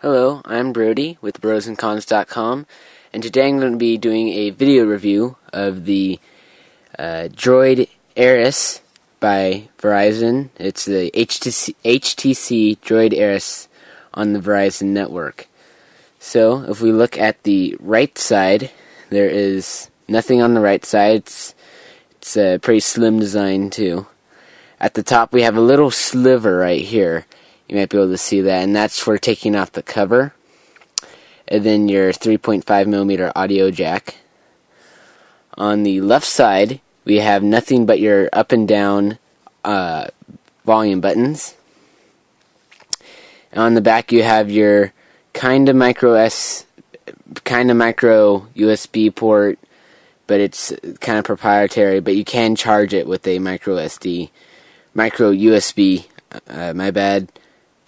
Hello, I'm Brody with brosandcons.com, and today I'm going to be doing a video review of the Droid Eris by Verizon. It's the HTC Droid Eris on the Verizon network. So, if we look at the right side, there is nothing on the right side. It's a pretty slim design too. At the top we have a little sliver right here. You might be able to see that, and that's for taking off the cover. And then your 3.5mm audio jack. On the left side, we have nothing but your up and down volume buttons. And on the back, you have your kind of micro USB port, but it's kind of proprietary. But you can charge it with a micro USB.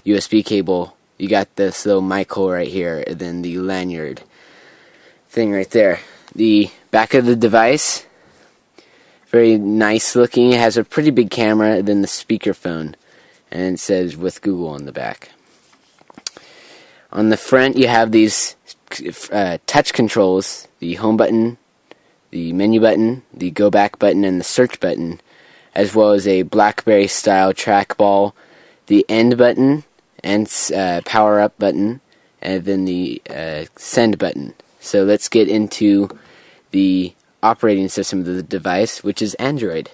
USB cable. You got this little mic hole right here, and then the lanyard thing right there. The back of the device, very nice looking. It has a pretty big camera, and then the speakerphone, and it says with Google on the back. On the front, you have these touch controls: the home button, the menu button, the go back button, and the search button, as well as a BlackBerry style trackball, the end button, and power up button, and then the send button. So let's get into the operating system of the device, which is Android.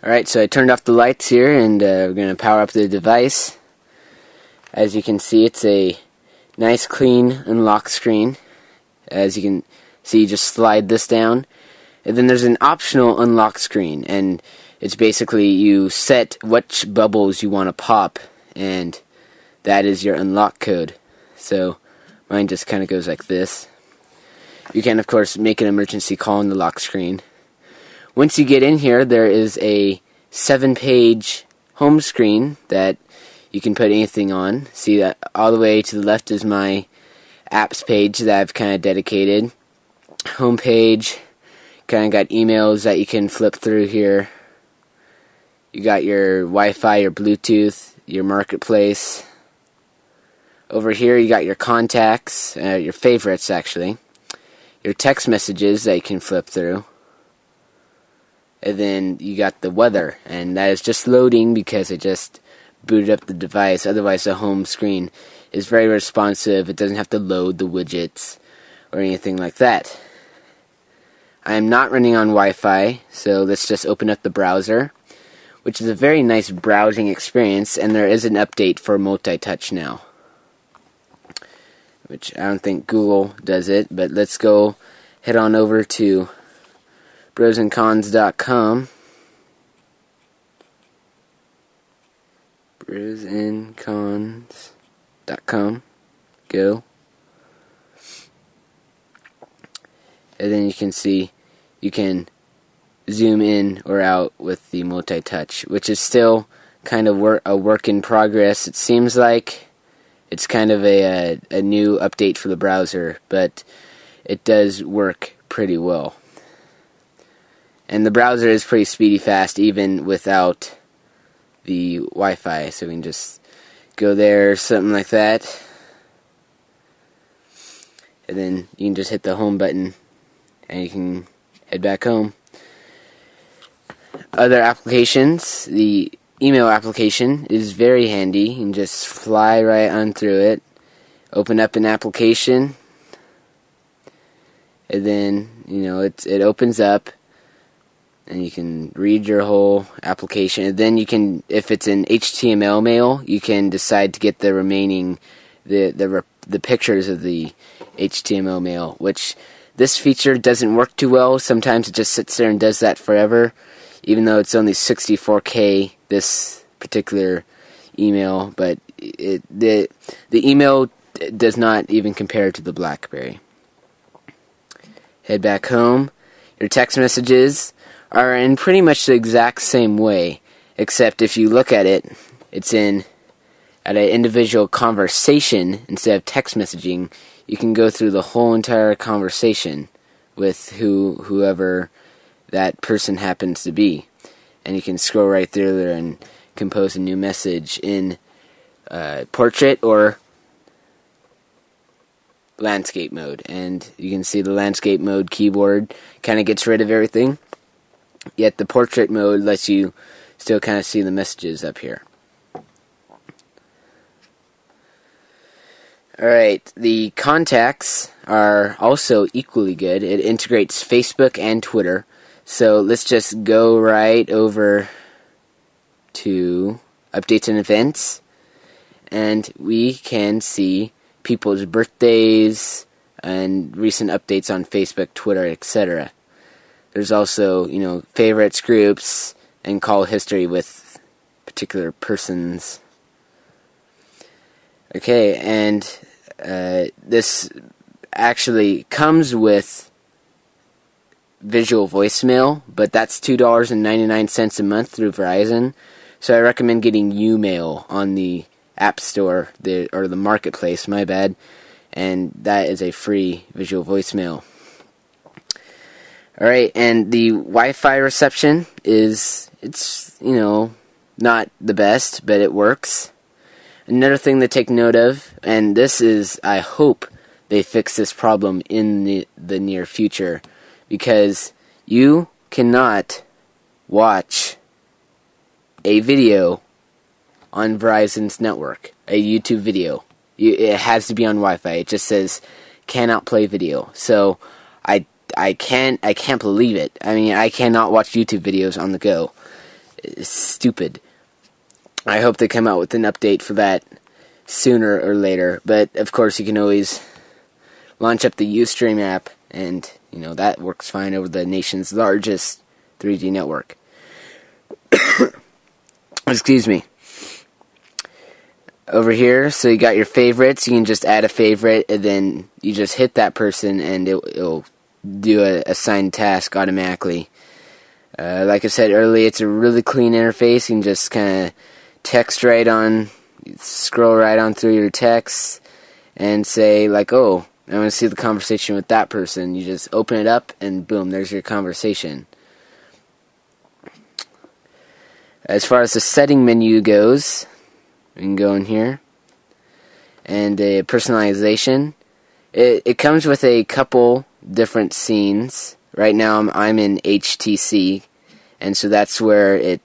Alright, so I turned off the lights here, and we're going to power up the device. As you can see, it's a nice clean unlock screen. As you can see, you just slide this down, and then there's an optional unlock screen, and it's basically you set which bubbles you want to pop, and that is your unlock code. So mine just kind of goes like this. You can, of course, make an emergency call on the lock screen. Once you get in here, there is a 7-page home screen that you can put anything on. See that all the way to the left is my apps page that I've kind of dedicated. Home page, kind of got emails that you can flip through here. You got your Wi-Fi, your Bluetooth, your marketplace. Over here you got your contacts, your favorites actually, your text messages that you can flip through, and then you got the weather, and that is just loading because it just booted up the device. Otherwise the home screen is very responsive. It doesn't have to load the widgets or anything like that. I am not running on Wi-Fi, so let's just open up the browser, which is a very nice browsing experience, and there is an update for multi-touch now, which I don't think Google does it, but let's go head on over to brosandcons.com. brosandcons.com. Go. And then you can see you can zoom in or out with the multi-touch, which is still kind of a work in progress. It seems like it's kind of a new update for the browser, but it does work pretty well. And the browser is pretty speedy fast even without the Wi-Fi, so we can just go there, something like that, and then you can just hit the home button and you can head back home. Other applications, the email application is very handy. You can just fly right on through it, open up an application, and then it opens up, and you can read your whole application. And then you can, if it's an HTML mail, you can decide to get the remaining the pictures of the HTML mail, which this feature doesn't work too well. Sometimes it just sits there and does that forever, even though it's only 64K, this particular email, but the email does not even compare to the BlackBerry. Head back home. Your text messages are in pretty much the exact same way, except if you look at it, it's at an individual conversation instead of text messaging. You can go through the whole entire conversation with whoever that person happens to be, and you can scroll right through there and compose a new message in portrait or landscape mode, and you can see the landscape mode keyboard kind of gets rid of everything, yet the portrait mode lets you still kind of see the messages up here. Alright, the contacts are also equally good. It integrates Facebook and Twitter. So let's just go right over to updates and events, and we can see people's birthdays and recent updates on Facebook, Twitter, etc. There's also, favorites, groups, and call history with particular persons. Okay, and this actually comes with visual voicemail, but that's $2.99 a month through Verizon. So I recommend getting YouMail on the App Store, or the Marketplace, my bad, and that is a free visual voicemail. Alright, and the Wi-Fi reception it's not the best, but it works. Another thing to take note of, and this is, I hope they fix this problem in the near future, because you cannot watch a video on Verizon's network, a YouTube video. It has to be on Wi-Fi. It just says cannot play video. So I can't believe it. I mean, I cannot watch YouTube videos on the go. It's stupid. I hope they come out with an update for that sooner or later. But of course, you can always launch up the Ustream app, and that works fine over the nation's largest 3G network. Excuse me. Over here, so you got your favorites. You can just add a favorite, and then you just hit that person, and it'll do a assigned task automatically. Like I said earlier, it's a really clean interface. You can just kind of scroll right on through your text, and say like, oh, I want to see the conversation with that person. You just open it up, and boom, there's your conversation. As far as the setting menu goes, we can go in here, and the personalization. It comes with a couple different scenes. Right now I'm in HTC, and so that's where it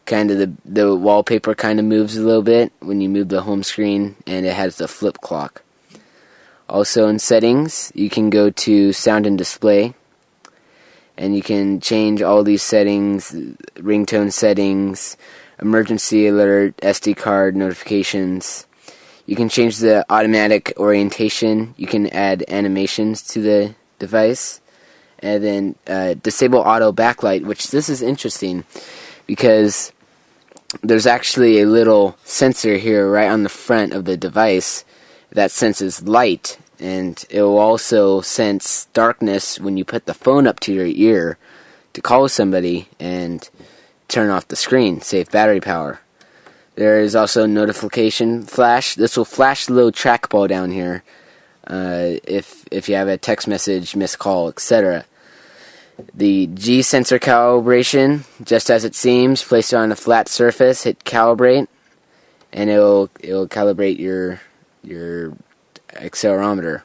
kind of the wallpaper kind of moves a little bit when you move the home screen, and it has the flip clock. Also in settings, you can go to sound and display, and you can change all these settings, ringtone settings, emergency alert, SD card notifications. You can change the automatic orientation. You can add animations to the device. And then disable auto backlight, which this is interesting because there's actually a little sensor here right on the front of the device that senses light, and it will also sense darkness when you put the phone up to your ear to call somebody and turn off the screen, save battery power. There is also notification flash. This will flash the little trackball down here if you have a text message, missed call, etc. The G sensor calibration, just as it seems, place it on a flat surface, hit calibrate, and it'll calibrate your accelerometer.